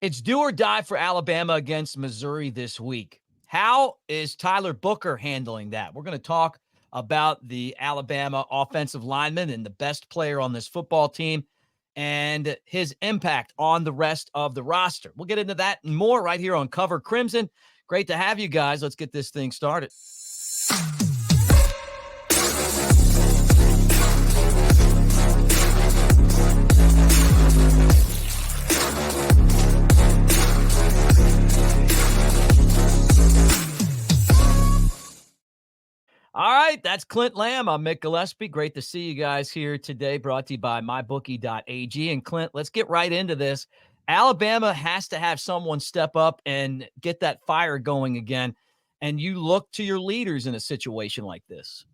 It's do or die for Alabama against Missouri this week. How is Tyler Booker handling that? We're going to talk about the Alabama offensive lineman and the best player on this football team and his impact on the rest of the roster. We'll get into that and more right here on Cover Crimson. Great to have you guys. Let's get this thing started. All right, that's Clint Lamb. I'm Mick Gillispie. Great to see you guys here today, brought to you by mybookie.ag. And Clint, let's get right into this. Alabama has to have someone step up and get that fire going again. And you look to your leaders in a situation like this.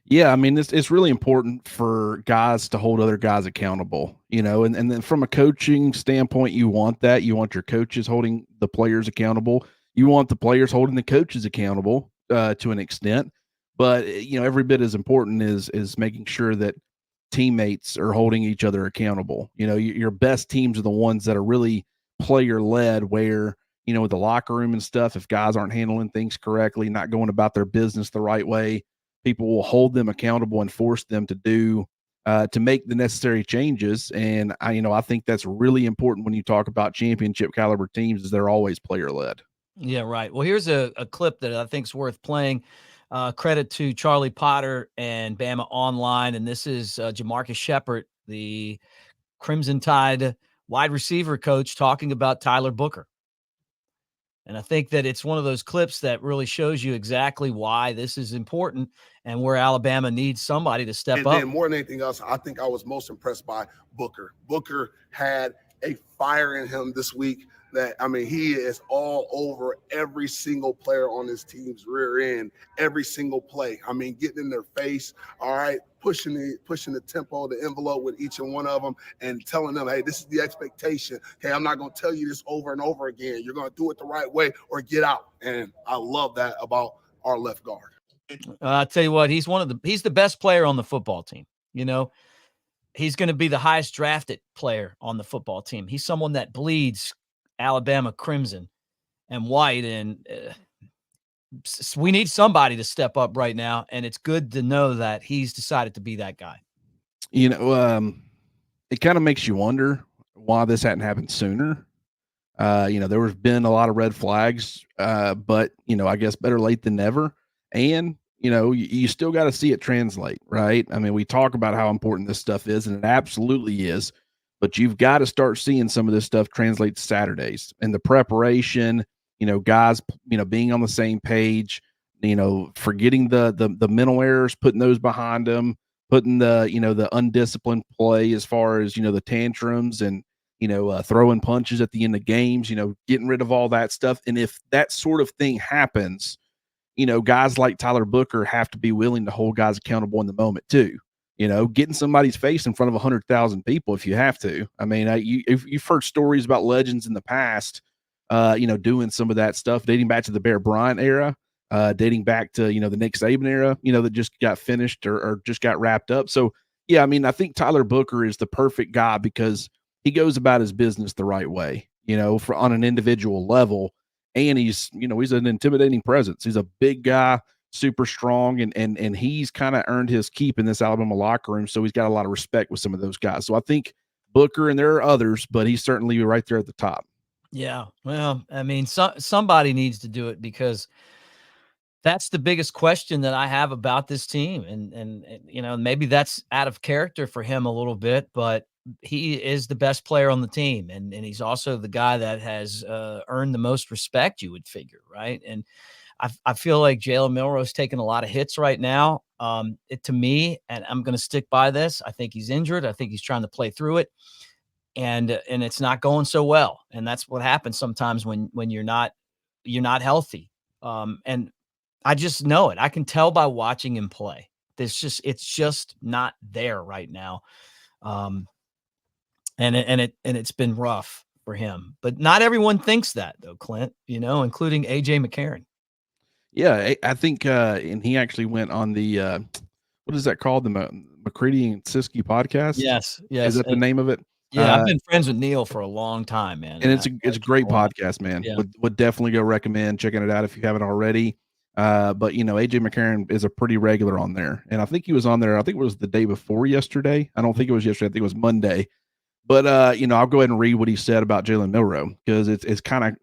Yeah, I mean, it's really important for guys to hold other guys accountable, and then from a coaching standpoint, you want that. You want your coaches holding the players accountable. You want the players holding the coaches accountable to an extent. But every bit as important is making sure that teammates are holding each other accountable. Your best teams are the ones that are really player led, where with the locker room and stuff, if guys aren't handling things correctly, not going about their business the right way, people will hold them accountable and force them to make the necessary changes. And I think that's really important when you talk about championship caliber teams, is they're always player led. Yeah, right. Well, here's a clip that I think is worth playing. Credit to Charlie Potter and Bama Online. And this is Jamarcus Shepard, the Crimson Tide wide receiver coach, talking about Tyler Booker. And I think that it's one of those clips that really shows you exactly why this is important and where Alabama needs somebody to step up. And then more than anything else, I think I was most impressed by Booker. Booker had a fire in him this week that, he is all over every single player on his team's rear end, every single play. Getting in their face, all right, pushing the tempo, the envelope with each and one of them, and telling them, hey, this is the expectation. Okay, I'm not going to tell you this over and over again. You're going to do it the right way or get out. And I love that about our left guard. I'll tell you what, he's the best player on the football team. He's going to be the highest drafted player on the football team. He's someone that bleeds Alabama crimson and white, and we need somebody to step up right now, and it's good to know that he's decided to be that guy. It kind of makes you wonder why this hadn't happened sooner. There has been a lot of red flags, but I guess better late than never. And you still got to see it translate, right? We talk about how important this stuff is, and it absolutely is. But you've got to start seeing some of this stuff translate to Saturdays and the preparation, guys, being on the same page, forgetting the mental errors, putting those behind them, putting the undisciplined play as far as, the tantrums and, throwing punches at the end of games, getting rid of all that stuff. And if that sort of thing happens, guys like Tyler Booker have to be willing to hold guys accountable in the moment too. Getting somebody's face in front of 100,000 people if you have to. You've heard stories about legends in the past, doing some of that stuff, dating back to the Bear Bryant era, dating back to, the Nick Saban era, that just got finished or just got wrapped up. So, yeah, I think Tyler Booker is the perfect guy because he goes about his business the right way, on an individual level. And he's an intimidating presence. He's a big guy, super strong, and he's kind of earned his keep in this Alabama locker room. So he's got a lot of respect with some of those guys. So I think Booker, and there are others, but he's certainly right there at the top. Yeah. Well, somebody needs to do it because that's the biggest question that I have about this team. And maybe that's out of character for him a little bit, but he is the best player on the team. And he's also the guy that has earned the most respect, you would figure. Right. And I feel like Jalen Milroe's taking a lot of hits right now. To me, and I'm going to stick by this, I think he's injured. I think he's trying to play through it. And it's not going so well. And that's what happens sometimes when you're not healthy. And I just know it. I can tell by watching him play. It's just not there right now. And it's been rough for him. But not everyone thinks that though, Clint, including AJ McCarron. Yeah, I think and he actually went on the what is that called? The McCready and Siskey podcast? Yes. Is that the name of it? Yeah, I've been friends with Neil for a long time, man, And and I it's a like him great a lot. podcast, man. Yeah. Would definitely go recommend checking it out if you haven't already. But AJ McCarron is a pretty regular on there, and I think he was on there. I think it was the day before yesterday. I don't think it was yesterday. I think it was Monday. But I'll go ahead and read what he said about Jalen Milroe because it's kind of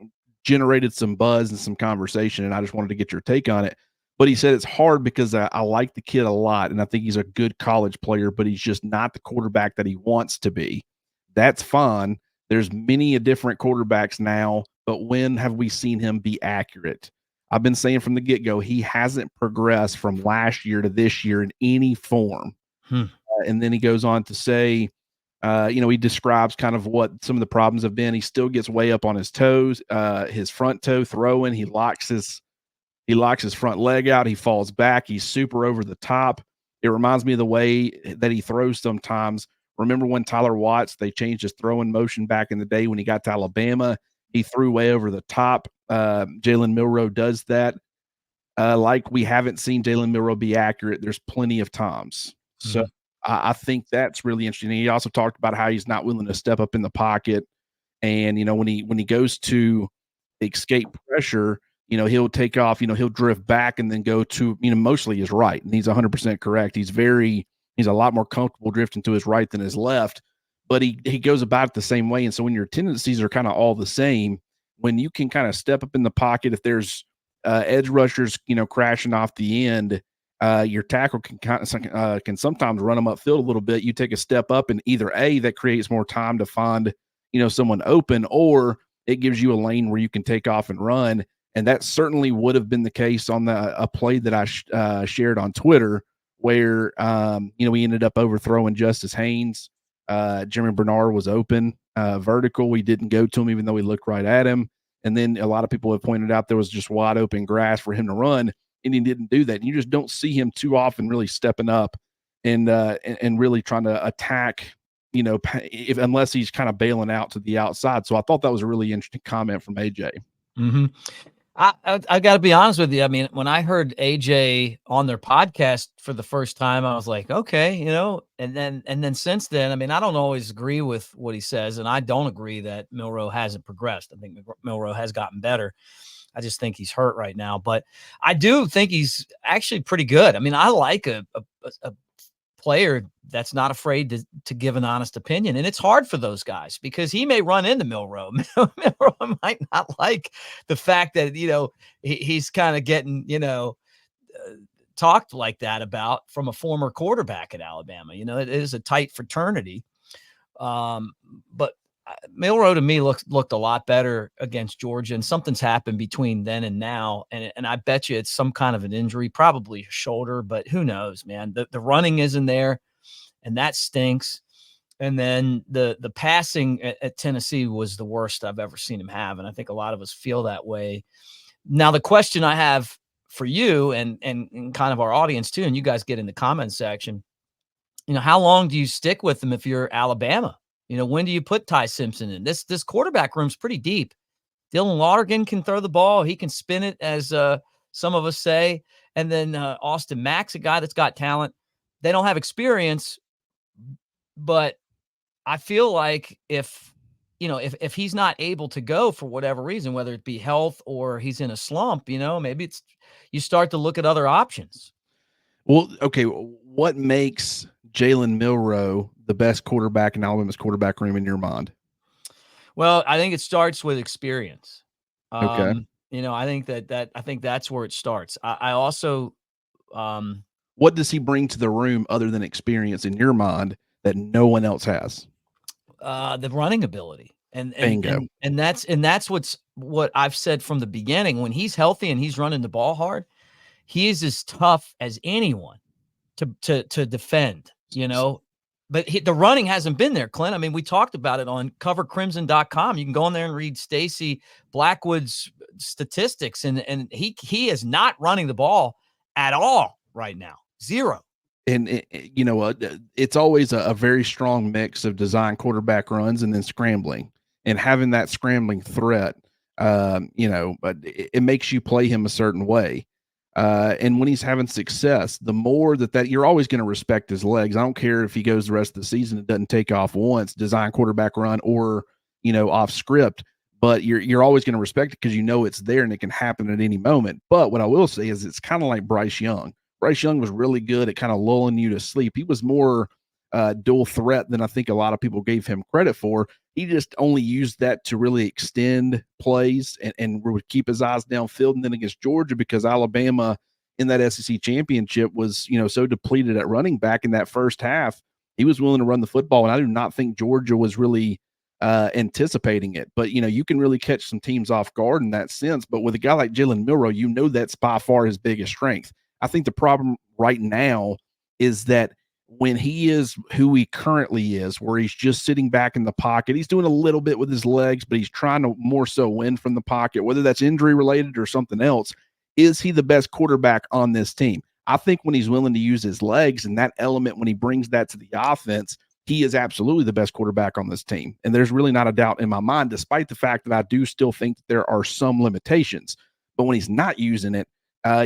generated some buzz and some conversation, and I just wanted to get your take on it. But he said it's hard because I like the kid a lot, and I think he's a good college player, but he's just not the quarterback that he wants to be. That's fine. There's many a different quarterbacks now, but when have we seen him be accurate? I've been saying from the get-go, he hasn't progressed from last year to this year in any form. Hmm. And then he goes on to say, he describes kind of what some of the problems have been. He still gets way up on his toes, his front toe throwing. He locks his front leg out. He falls back. He's super over the top. It reminds me of the way that he throws sometimes. Remember when Tyler Watts, they changed his throwing motion back in the day when he got to Alabama? He threw way over the top. Jalen Milroe does that. Like we haven't seen Jalen Milroe be accurate. There's plenty of times. So Mhm. I think that's really interesting. He also talked about how he's not willing to step up in the pocket. And, when he goes to escape pressure, he'll take off, he'll drift back and then go to, mostly his right. And he's 100% correct. He's a lot more comfortable drifting to his right than his left, but he goes about it the same way. And so when your tendencies are kind of all the same, when you can kind of step up in the pocket, if there's edge rushers, crashing off the end, your tackle can sometimes run them upfield a little bit. You take a step up, and either A, that creates more time to find, someone open, or it gives you a lane where you can take off and run. And that certainly would have been the case on a play that I shared on Twitter, where we ended up overthrowing Justice Haynes. Jeremy Bernard was open, vertical. We didn't go to him, even though we looked right at him. And then a lot of people have pointed out there was just wide open grass for him to run, and he didn't do that. And you just don't see him too often really stepping up and really trying to attack, unless he's kind of bailing out to the outside. So I thought that was a really interesting comment from AJ. Mm-hmm. I got to be honest with you. I mean, when I heard AJ on their podcast for the first time, I was like, okay, and then since then, I mean, I don't always agree with what he says, and I don't agree that Milroe hasn't progressed. I think Milroe has gotten better. I just think he's hurt right now, but I do think he's actually pretty good. I mean, I like a player that's not afraid to give an honest opinion. And it's hard for those guys because he may run into Milroe. Milroe might not like the fact that, he's kind of getting, talked like that about from a former quarterback at Alabama. It is a tight fraternity. But Milroe to me looked a lot better against Georgia, and something's happened between then and now. And I bet you it's some kind of an injury, probably a shoulder, but who knows, man. The running isn't there, and that stinks. And then the passing at Tennessee was the worst I've ever seen him have, and I think a lot of us feel that way. Now, the question I have for you and kind of our audience too, and you guys get in the comment section, how long do you stick with them if you're Alabama? When do you put Ty Simpson in? This quarterback room's pretty deep. Dylan Lonergan can throw the ball. He can spin it, as some of us say. And then Austin Mack's a guy that's got talent. They don't have experience, but I feel like if he's not able to go for whatever reason, whether it be health or he's in a slump, maybe you start to look at other options. Well, okay, what makes Jalen Milroe the best quarterback in Alabama's quarterback room in your mind? Well, I think it starts with experience. Okay. I think that's where it starts. I also, what does he bring to the room other than experience in your mind that no one else has? The running ability. And Bingo. That's what I've said from the beginning. When he's healthy and he's running the ball hard, he is as tough as anyone to defend, but the running hasn't been there, Clint. I mean, we talked about it on covercrimson.com. You can go in there and read Stacy Blackwood's statistics, and he is not running the ball at all right now. Zero. And it's always a very strong mix of design quarterback runs and then scrambling, and having that scrambling threat, but it makes you play him a certain way. And when he's having success, the more that you're always going to respect his legs. I don't care if he goes the rest of the season and doesn't take off once, design quarterback run or, off script, but you're always going to respect it because it's there and it can happen at any moment. But what I will say is it's kind of like Bryce Young. Bryce Young was really good at kind of lulling you to sleep. He was more dual threat than I think a lot of people gave him credit for. He just only used that to really extend plays and would keep his eyes downfield. And then against Georgia, because Alabama in that SEC championship was, so depleted at running back in that first half, he was willing to run the football. And I do not think Georgia was really anticipating it. But, you can really catch some teams off guard in that sense. But with a guy like Jalen Milroe, that's by far his biggest strength. I think the problem right now is that when he is who he currently is, where he's just sitting back in the pocket, he's doing a little bit with his legs, but he's trying to more so win from the pocket, whether that's injury related or something else. Is he the best quarterback on this team? I think when he's willing to use his legs and that element, when he brings that to the offense, he is absolutely the best quarterback on this team. And there's really not a doubt in my mind, despite the fact that I do still think that there are some limitations. But when he's not using it,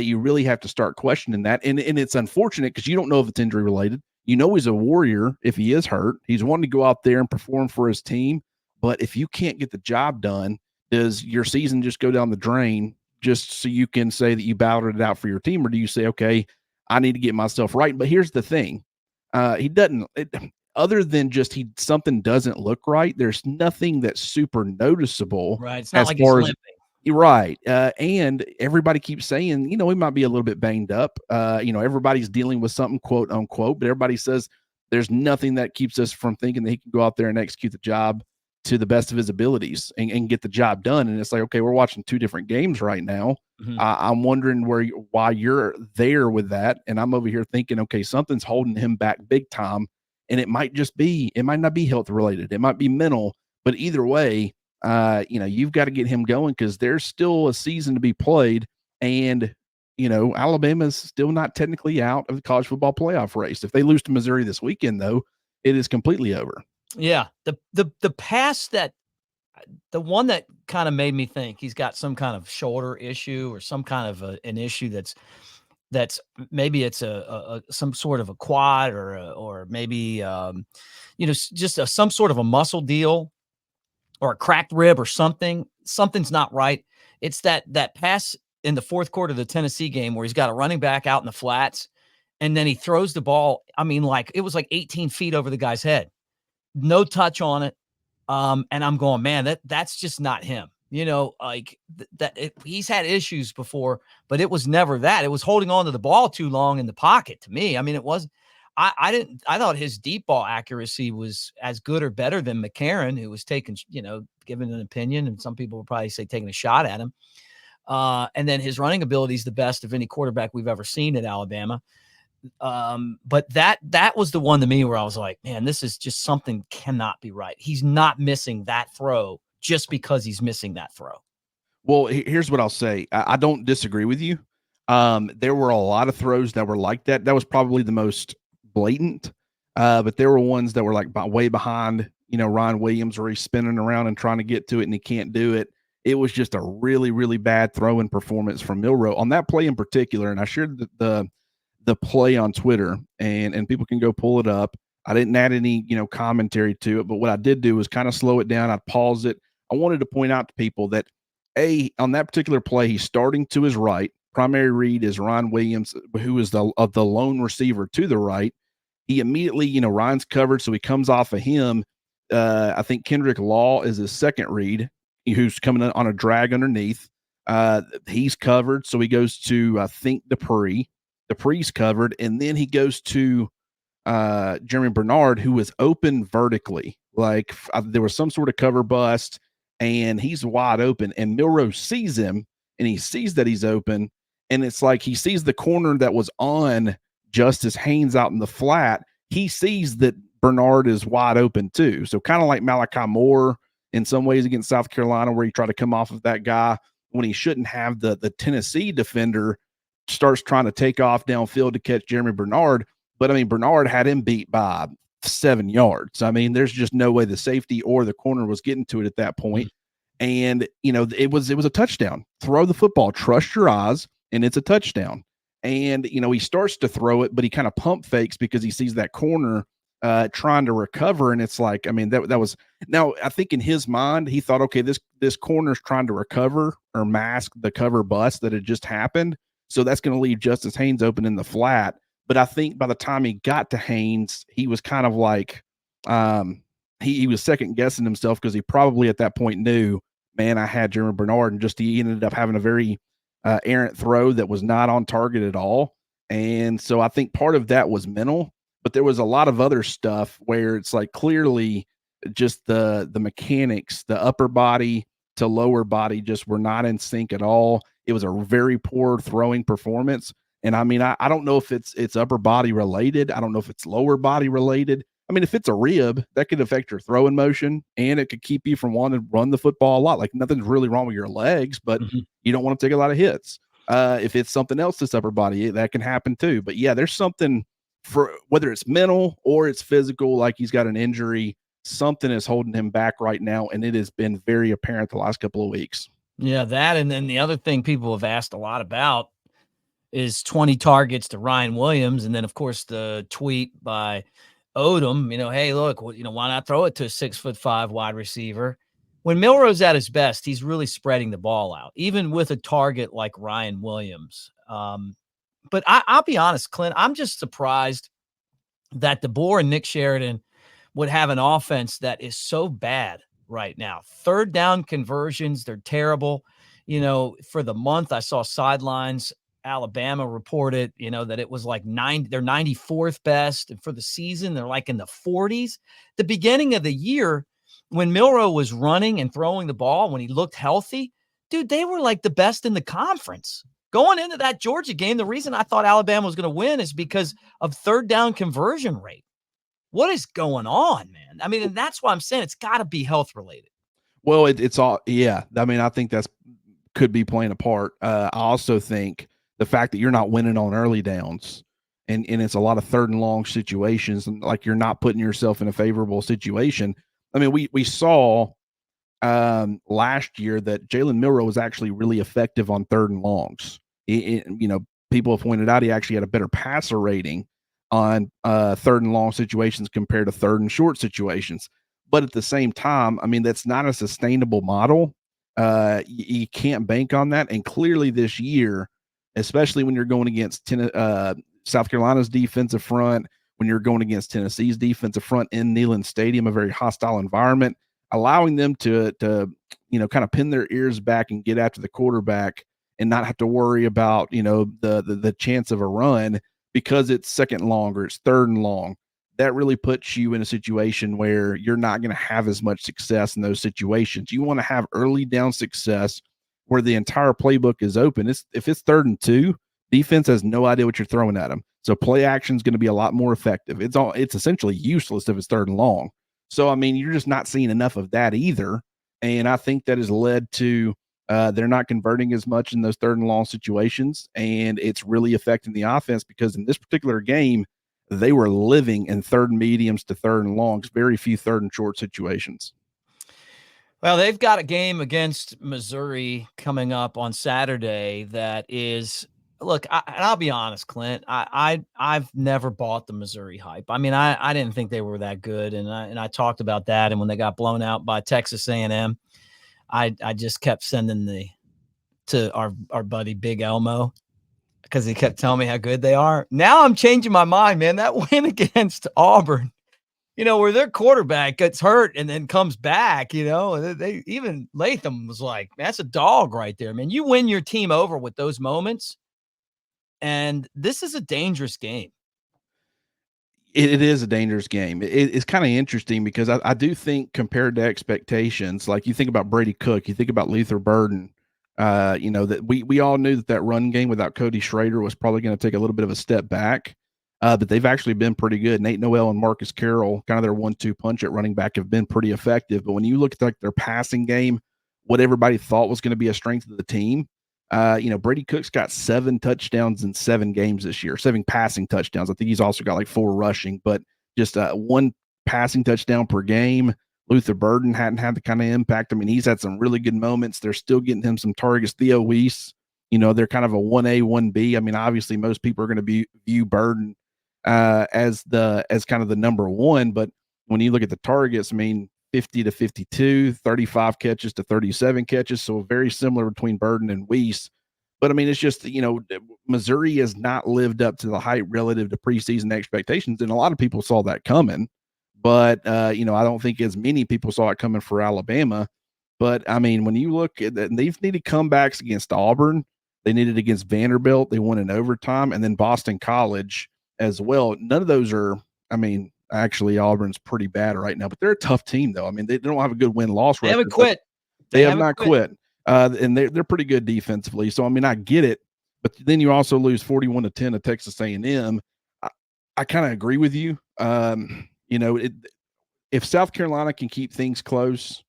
you really have to start questioning that. And it's unfortunate because you don't know if it's injury related. He's a warrior if he is hurt. He's wanting to go out there and perform for his team. But if you can't get the job done, does your season just go down the drain just so you can say that you battled it out for your team? Or do you say, okay, I need to get myself right? But here's the thing. He doesn't other than just something doesn't look right. There's nothing that's super noticeable. Right. It's not like he's limping. You're right. And everybody keeps saying, he might be a little bit banged up. Everybody's dealing with something, quote unquote, but everybody says there's nothing that keeps us from thinking that he can go out there and execute the job to the best of his abilities and get the job done. And it's like, okay, we're watching two different games right now. Mm-hmm. I'm wondering why you're there with that. And I'm over here thinking, okay, something's holding him back big time. And it might not be health related. It might be mental, but either way, you've got to get him going because there's still a season to be played. And, Alabama's still not technically out of the college football playoff race. If they lose to Missouri this weekend, though, it is completely over. Yeah. The pass the one that kind of made me think he's got some kind of shoulder issue or some kind of an issue that's maybe it's some sort of a quad or maybe, just some sort of a muscle deal or a cracked rib or something's not right. It's that pass in the fourth quarter of the Tennessee game where he's got a running back out in the flats and then he throws the ball. I mean, it was like 18 feet over the guy's head, no touch on it. And I'm going, man, that's just not him. He's had issues before, but it was never that. It was holding on to the ball too long in the pocket to me. I mean, it was, I thought his deep ball accuracy was as good or better than McCarron, who was taking, giving an opinion. And some people would probably say taking a shot at him. And then his running ability is the best of any quarterback we've ever seen at Alabama. But that was the one to me where I was like, man, this is just something cannot be right. He's not missing that throw just because he's missing that throw. Well, here's what I'll say. I don't disagree with you. There were a lot of throws that were like that. That was probably the most blatant. But there were ones that were like way behind, Ryan Williams, where he's spinning around and trying to get to it and he can't do it. It was just a really, really bad throwing performance from Milroe on that play in particular. And I shared the play on Twitter and people can go pull it up. I didn't add any, commentary to it, but what I did do was kind of slow it down. I paused it. I wanted to point out to people that on that particular play, he's starting to his right. Primary read is Ryan Williams, who is the lone receiver to the right. He immediately, Ryan's covered, so he comes off of him. I think Kendrick Law is his second read, who's coming on a drag underneath. He's covered, so he goes to, I think, Dupree. Dupree's covered, and then he goes to Jeremy Bernard, who was open vertically. Like there was some sort of cover bust, and he's wide open. And Milroe sees him, and he sees that he's open, and it's like he sees the corner that was on Justice Haynes out in the flat. He sees that Bernard is wide open too. So kind of like Malachi Moore in some ways against South Carolina, where he tried to come off of that guy when he shouldn't have. The Tennessee defender starts trying to take off downfield to catch Jeremy Bernard. But I mean, Bernard had him beat by 7 yards. I mean, there's just no way the safety or the corner was getting to it at that point. And, it was a touchdown. Throw the football, trust your eyes. and it's a touchdown. And, he starts to throw it, but he kind of pump fakes because he sees that corner trying to recover. And it's like, I mean, that was now I think in his mind, he thought, okay, this corner's trying to recover or mask the cover bust that had just happened. So that's going to leave Justice Haynes open in the flat. But I think by the time he got to Haynes, he was kind of like, he was second guessing himself because he probably at that point knew, man, I had Jeremy Bernard, and just he ended up having a very errant throw that was not on target at all. And so I think part of that was mental, but there was a lot of other stuff where it's like clearly just the mechanics, the upper body to lower body just were not in sync at all. It was a very poor throwing performance. And I mean, I don't know if it's upper body related. I don't know if it's lower body related. I mean, if it's a rib, that could affect your throwing motion, and it could keep you from wanting to run the football a lot. Like nothing's really wrong with your legs, but you don't want to take a lot of hits. If it's something else, this upper body, that can happen too. But yeah, there's something for whether it's mental or it's physical, like he's got an injury, something is holding him back right now. And it has been very apparent the last couple of weeks. Yeah, that. And then the other thing people have asked a lot about is 20 targets to Ryan Williams. And then, of course, the tweet by Odom, hey, look, why not throw it to a 6'5" wide receiver? When Milroe's at his best, he's really spreading the ball out, even with a target like Ryan Williams. But I'll be honest, Clint, I'm just surprised that DeBoer and Nick Sheridan would have an offense that is so bad right now. Third down conversions, they're terrible. For the month, I saw Sidelines Alabama reported, that it was like they're 94th best. And for the season, they're like in the 40s. The beginning of the year, when Milroe was running and throwing the ball, when he looked healthy, dude, they were like the best in the conference. Going into that Georgia game, the reason I thought Alabama was going to win is because of third down conversion rate. What is going on, man? I mean, and that's why I'm saying it's got to be health related. Well, it's all, yeah. I mean, I think that's could be playing a part. I also think the fact that you're not winning on early downs and it's a lot of third and long situations, and like you're not putting yourself in a favorable situation. I mean, we saw last year that Jalen Milroe was actually really effective on third and longs. People have pointed out he actually had a better passer rating on third and long situations compared to third and short situations. But at the same time, I mean, that's not a sustainable model. You can't bank on that. And clearly this year, especially when you're going against South Carolina's defensive front, when you're going against Tennessee's defensive front in Neyland Stadium, a very hostile environment, allowing them to kind of pin their ears back and get after the quarterback and not have to worry about, the chance of a run because it's second and long or it's third and long. That really puts you in a situation where you're not going to have as much success in those situations. You want to have early down success where the entire playbook is open. If it's 3rd and 2, defense has no idea what you're throwing at them. So play action is going to be a lot more effective. It's essentially useless if it's 3rd and long. So, I mean, you're just not seeing enough of that either. And I think that has led to they're not converting as much in those 3rd and long situations. And it's really affecting the offense because in this particular game, they were living in 3rd and mediums to 3rd and longs, very few 3rd and short situations. Well, they've got a game against Missouri coming up on Saturday that is, look, I'll be honest, Clint, I've never bought the Missouri hype. I mean, I didn't think they were that good, and I talked about that. And when they got blown out by Texas A&M, I just kept sending to our buddy Big Elmo, because he kept telling me how good they are. Now I'm changing my mind, man. That win against Auburn, where their quarterback gets hurt and then comes back, they even Latham was like, that's a dog right there, man. You win your team over with those moments. And this is a dangerous game. It is a dangerous game. It's kind of interesting because I do think compared to expectations, like you think about Brady Cook, you think about Luther Burden, that we all knew that run game without Cody Schrader was probably going to take a little bit of a step back. But they've actually been pretty good. Nate Noel and Marcus Carroll, kind of their 1-2 punch at running back, have been pretty effective. But when you look at their passing game, what everybody thought was going to be a strength of the team, Brady Cook's got 7 touchdowns in 7 games this year, 7 passing touchdowns. I think he's also got like 4 rushing, but just 1 passing touchdown per game. Luther Burden hadn't had the kind of impact. I mean, he's had some really good moments. They're still getting him some targets. Theo Weiss They're kind of a 1A, 1B. I mean, obviously most people are going to view Burden as kind of the number one, but when you look at the targets, I mean, 50 to 52, 35 catches to 37 catches. So very similar between Burden and Weiss. But I mean, it's just, Missouri has not lived up to the hype relative to preseason expectations. And a lot of people saw that coming. But, I don't think as many people saw it coming for Alabama. But I mean, when you look at that, they've needed comebacks against Auburn. They needed against Vanderbilt. They won in overtime, and then Boston College as well. None of those are, I mean, actually Auburn's pretty bad right now, but they're a tough team though. I mean, they don't have a good win-loss record. They haven't quit. They have not quit. And they're pretty good defensively. So I mean, I get it, but then you also lose 41-10 to Texas A&M. I kind of agree with you. If South Carolina can keep things close,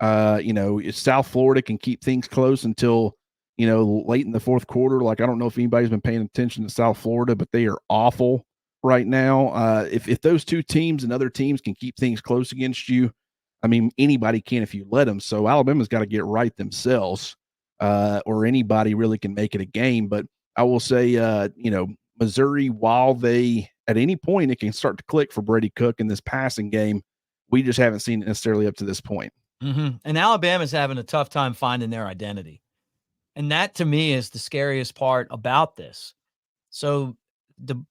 if South Florida can keep things close until late in the fourth quarter. Like, I don't know if anybody's been paying attention to South Florida, but they are awful right now. If those two teams and other teams can keep things close against you, I mean, anybody can if you let them. So Alabama's got to get right themselves, or anybody really can make it a game. But I will say, Missouri, while they at any point it can start to click for Brady Cook in this passing game, we just haven't seen it necessarily up to this point. Mm-hmm. And Alabama's having a tough time finding their identity. And that to me is the scariest part about this. So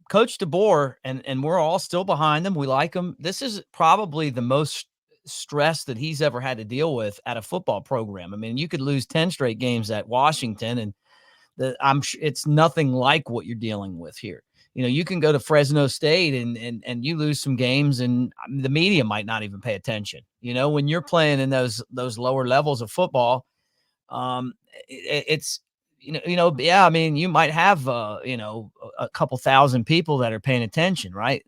Coach DeBoer, and we're all still behind him. We like him. This is probably the most stress that he's ever had to deal with at a football program. I mean, you could lose 10 straight games at Washington, and I'm sure it's nothing like what you're dealing with here. You can go to Fresno State and you lose some games, and the media might not even pay attention. When you're playing in those lower levels of football, it's yeah. I mean, you might have a couple thousand people that are paying attention, right?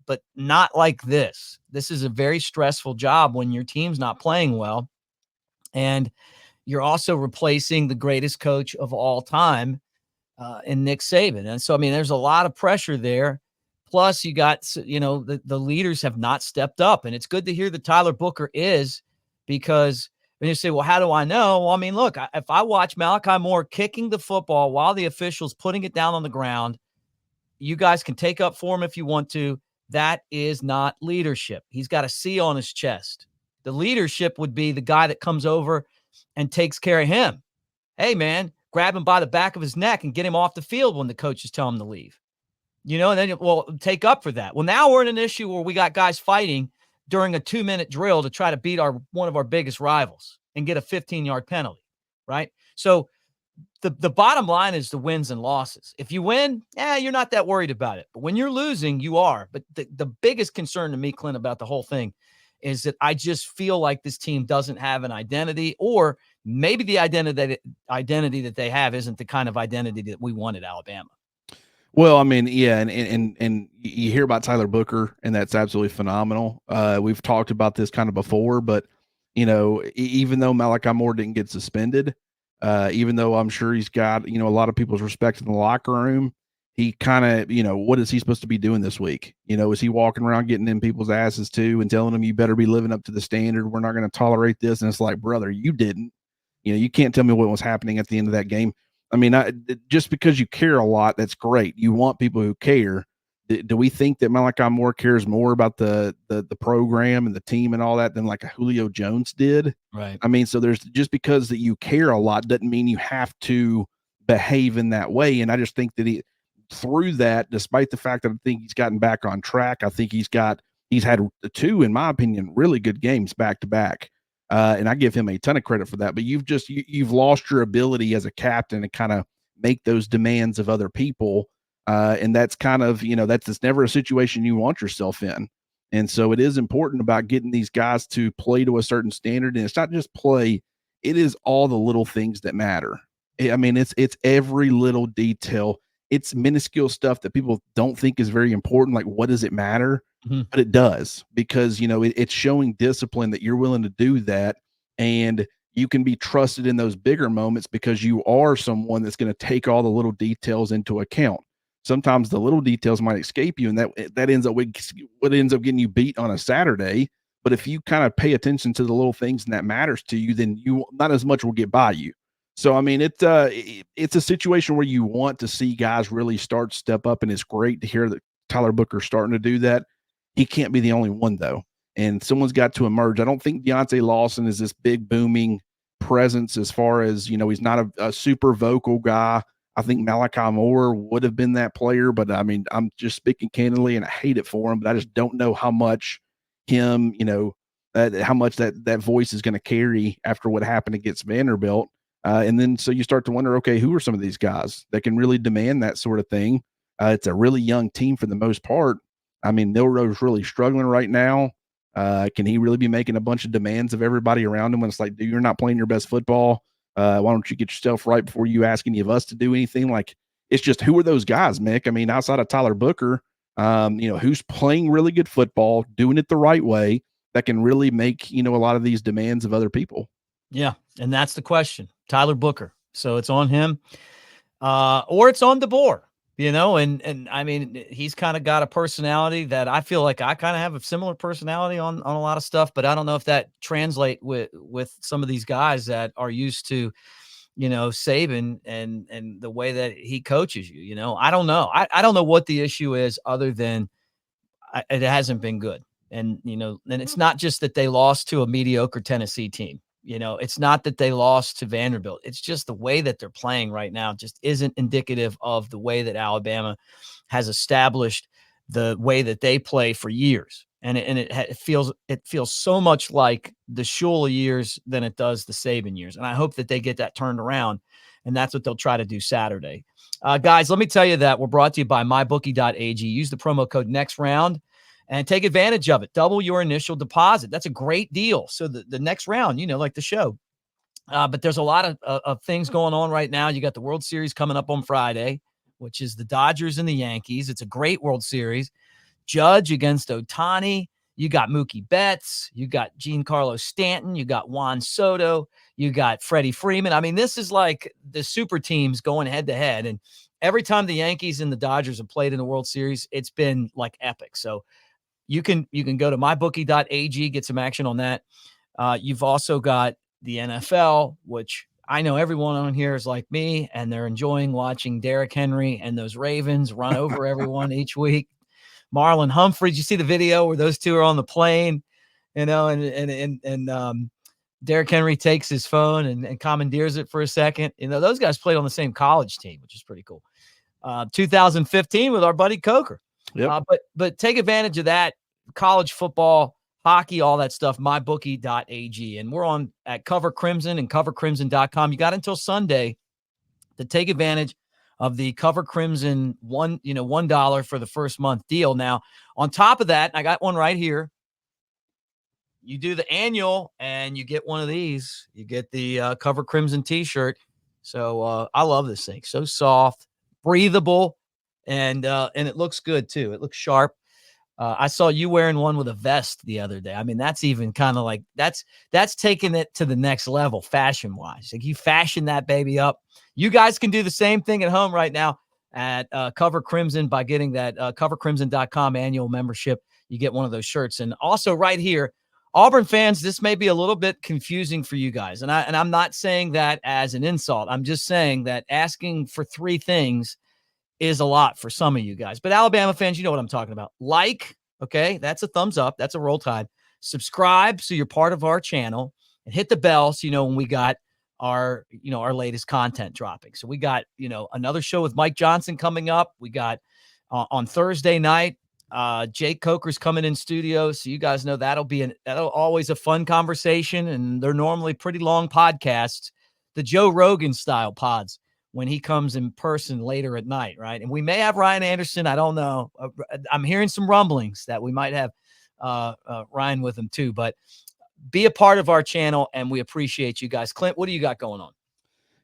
But not like this. This is a very stressful job when your team's not playing well, and you're also replacing the greatest coach of all time in Nick Saban. And so, I mean, there's a lot of pressure there. Plus, you got, the leaders have not stepped up. And it's good to hear that Tyler Booker is, because when you say, well, how do I know? Well, I mean, look, if I watch Malachi Moore kicking the football while the official's putting it down on the ground, you guys can take up for him if you want to. That is not leadership. He's got a C on his chest. The leadership would be the guy that comes over and takes care of him. Hey, man, grab him by the back of his neck and get him off the field when the coaches tell him to leave. And then take up for that. Well, now we're in an issue where we got guys fighting during a 2-minute drill to try to beat one of our biggest rivals and get a 15-yard penalty, right? So the bottom line is the wins and losses. If you win, you're not that worried about it. But when you're losing, you are. But the biggest concern to me, Clint, about the whole thing is that I just feel like this team doesn't have an identity, or maybe the identity that they have isn't the kind of identity that we want at Alabama. Well, I mean, yeah, and you hear about Tyler Booker, and that's absolutely phenomenal. We've talked about this kind of before, but even though Malachi Moore didn't get suspended, even though I'm sure he's got a lot of people's respect in the locker room, he kind of what is he supposed to be doing this week? Is he walking around getting in people's asses too and telling them you better be living up to the standard? We're not going to tolerate this. And it's like, brother, you didn't. You can't tell me what was happening at the end of that game. I mean, just because you care a lot, that's great. You want people who care. Do we think that Malachi Moore cares more about the program and the team and all that than like a Julio Jones did? Right. I mean, so there's just because that you care a lot doesn't mean you have to behave in that way. And I just think that through that, despite the fact that I think he's gotten back on track, I think he's had two, in my opinion, really good games back to back. And I give him a ton of credit for that, but you've lost your ability as a captain to kind of make those demands of other people. And that's kind of, that's never a situation you want yourself in. And so it is important about getting these guys to play to a certain standard. And it's not just play, it is all the little things that matter. I mean, it's every little detail. It's minuscule stuff that people don't think is very important. Like, what does it matter? Mm-hmm. But it does, because, it's showing discipline that you're willing to do that. And you can be trusted in those bigger moments because you are someone that's going to take all the little details into account. Sometimes the little details might escape you, and that ends up with what ends up getting you beat on a Saturday. But if you kind of pay attention to the little things and that matters to you, then not as much will get by you. So, I mean, it's a situation where you want to see guys really step up, and it's great to hear that Tyler Booker's starting to do that. He can't be the only one, though, and someone's got to emerge. I don't think Deontay Lawson is this big booming presence as far as, he's not a super vocal guy. I think Malachi Moore would have been that player, but I mean, I'm just speaking candidly, and I hate it for him, but I just don't know how much him, how much that voice is going to carry after what happened against Vanderbilt. And then so you start to wonder, okay, who are some of these guys that can really demand that sort of thing? It's a really young team for the most part. I mean, Milroe's really struggling right now. Can he really be making a bunch of demands of everybody around him when it's like, dude, you're not playing your best football? Why don't you get yourself right before you ask any of us to do anything? Like, it's just, who are those guys, Mick? I mean, outside of Tyler Booker, who's playing really good football, doing it the right way, that can really make, a lot of these demands of other people. Yeah, and that's the question. Tyler Booker. So it's on him, or it's on DeBoer, and I mean, he's kind of got a personality that I feel like I kind of have a similar personality on a lot of stuff, but I don't know if that translate with some of these guys that are used to, Saban and the way that he coaches you. I don't know. I don't know what the issue is other than it hasn't been good. And, and it's not just that they lost to a mediocre Tennessee team. It's not that they lost to Vanderbilt. It's just the way that they're playing right now just isn't indicative of the way that Alabama has established the way that they play for years. And it feels so much like the Shula years than it does the Saban years. And I hope that they get that turned around. And that's what they'll try to do Saturday. Guys, let me tell you that we're brought to you by mybookie.ag. Use the promo code NEXTROUND and take advantage of it. Double your initial deposit. That's a great deal. So the next round, like the show. But there's a lot of things going on right now. You got the World Series coming up on Friday, which is the Dodgers and the Yankees. It's a great World Series. Judge against Ohtani. You got Mookie Betts. You got Giancarlo Stanton. You got Juan Soto. You got Freddie Freeman. I mean, this is like the super teams going head to head. And every time the Yankees and the Dodgers have played in the World Series, it's been like epic. So you can go to mybookie.ag, get some action on that. You've also got the NFL, which I know everyone on here is like me, and they're enjoying watching Derrick Henry and those Ravens run over everyone each week. Marlon Humphrey, did you see the video where those two are on the plane, and Derrick Henry takes his phone and commandeers it for a second. Those guys played on the same college team, which is pretty cool. 2015 with our buddy Coker. Yep. But take advantage of that. College football, hockey, all that stuff, mybookie.ag. And we're on at Cover Crimson and covercrimson.com. You got until Sunday to take advantage of the Cover Crimson $1 for the first month deal. Now, on top of that, I got one right here. You do the annual and you get one of these. You get the Cover Crimson t-shirt. So I love this thing. So soft, breathable, and it looks good too. It looks sharp. I saw you wearing one with a vest the other day. I mean, that's even kind of like that's taking it to the next level fashion wise. Like, you fashion that baby up. You guys can do the same thing at home right now at Cover Crimson by getting that covercrimson.com annual membership. You get one of those shirts. And also right here, Auburn fans, this may be a little bit confusing for you guys. And I'm not saying that as an insult. I'm just saying that asking for three things is a lot for some of you guys. But Alabama fans, you know what I'm talking about. Like, okay, that's a thumbs up. That's a roll tide. Subscribe so you're part of our channel, and hit the bell so you know when we got our latest content dropping. So we got, another show with Mike Johnson coming up. We got on Thursday night, Jake Coker's coming in studio. So you guys know that'll always a fun conversation, and they're normally pretty long podcasts, the Joe Rogan style pods, when he comes in person later at night, right? And we may have Ryan Anderson. I don't know. I'm hearing some rumblings that we might have Ryan with him too. But be a part of our channel, and we appreciate you guys. Clint, what do you got going on?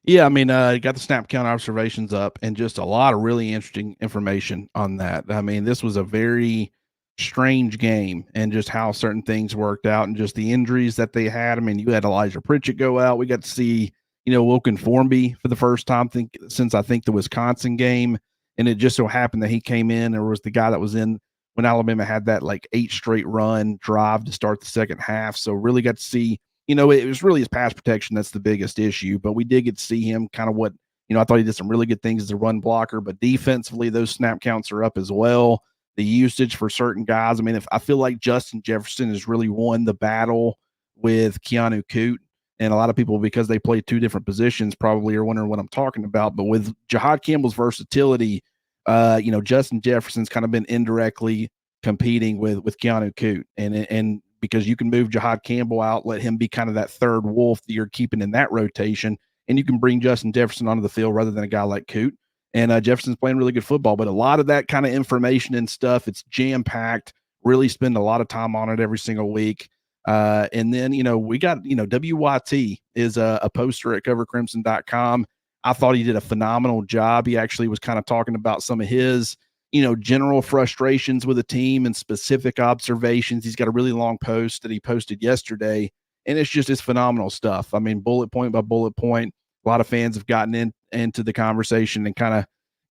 Yeah, I mean, got the snap count observations up and just a lot of really interesting information on that. I mean, this was a very strange game, and just how certain things worked out and just the injuries that they had. I mean, you had Elijah Pritchett go out. We got to see, Wilkin Formby for the first time since I think the Wisconsin game. And it just so happened that he came in and was the guy that was in when Alabama had that like 8 straight run drive to start the second half. So really got to see it was really his pass protection that's the biggest issue. But we did get to see him kind of what, I thought he did some really good things as a run blocker, but defensively, those snap counts are up as well. The usage for certain guys. I mean, if I feel like Justin Jefferson has really won the battle with Keanu Coote, and a lot of people, because they play two different positions, probably are wondering what I'm talking about. But with Jahad Campbell's versatility, Justin Jefferson's kind of been indirectly competing with Keanu Coote, and because you can move Jahad Campbell out, let him be kind of that third wolf that you're keeping in that rotation, and you can bring Justin Jefferson onto the field rather than a guy like Coote. And Jefferson's playing really good football, but a lot of that kind of information and stuff, it's jam packed. Really spend a lot of time on it every single week. And then, we got, WYT is a poster at covercrimson.com. I thought he did a phenomenal job. He actually was kind of talking about some of his, general frustrations with the team and specific observations. He's got a really long post that he posted yesterday, and it's phenomenal stuff. I mean, bullet point by bullet point. A lot of fans have gotten into the conversation and kind of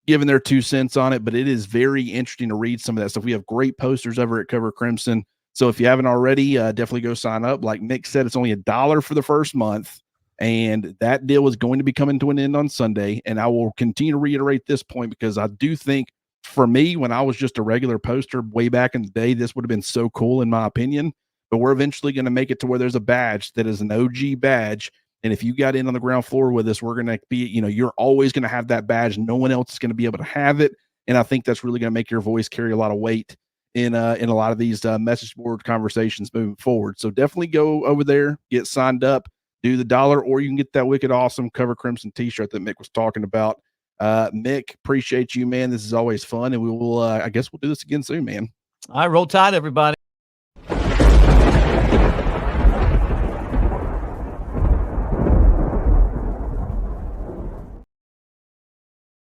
given their 2 cents on it, but it is very interesting to read some of that stuff. We have great posters over at Cover Crimson. So if you haven't already, definitely go sign up. Like Mick said, it's only $1 for the first month, and that deal is going to be coming to an end on Sunday. And I will continue to reiterate this point because I do think, for me, when I was just a regular poster way back in the day, this would have been so cool in my opinion. But we're eventually going to make it to where there's a badge that is an OG badge. And if you got in on the ground floor with us, we're going to be, you're always going to have that badge. No one else is going to be able to have it. And I think that's really going to make your voice carry a lot of weight in a lot of these message board conversations moving forward. So definitely go over there, get signed up, do the $1, or you can get that wicked awesome Cover Crimson t-shirt that Mick was talking about. Mick, appreciate you, man. This is always fun. And we will, I guess we'll do this again soon, man. All right, roll tide, everybody.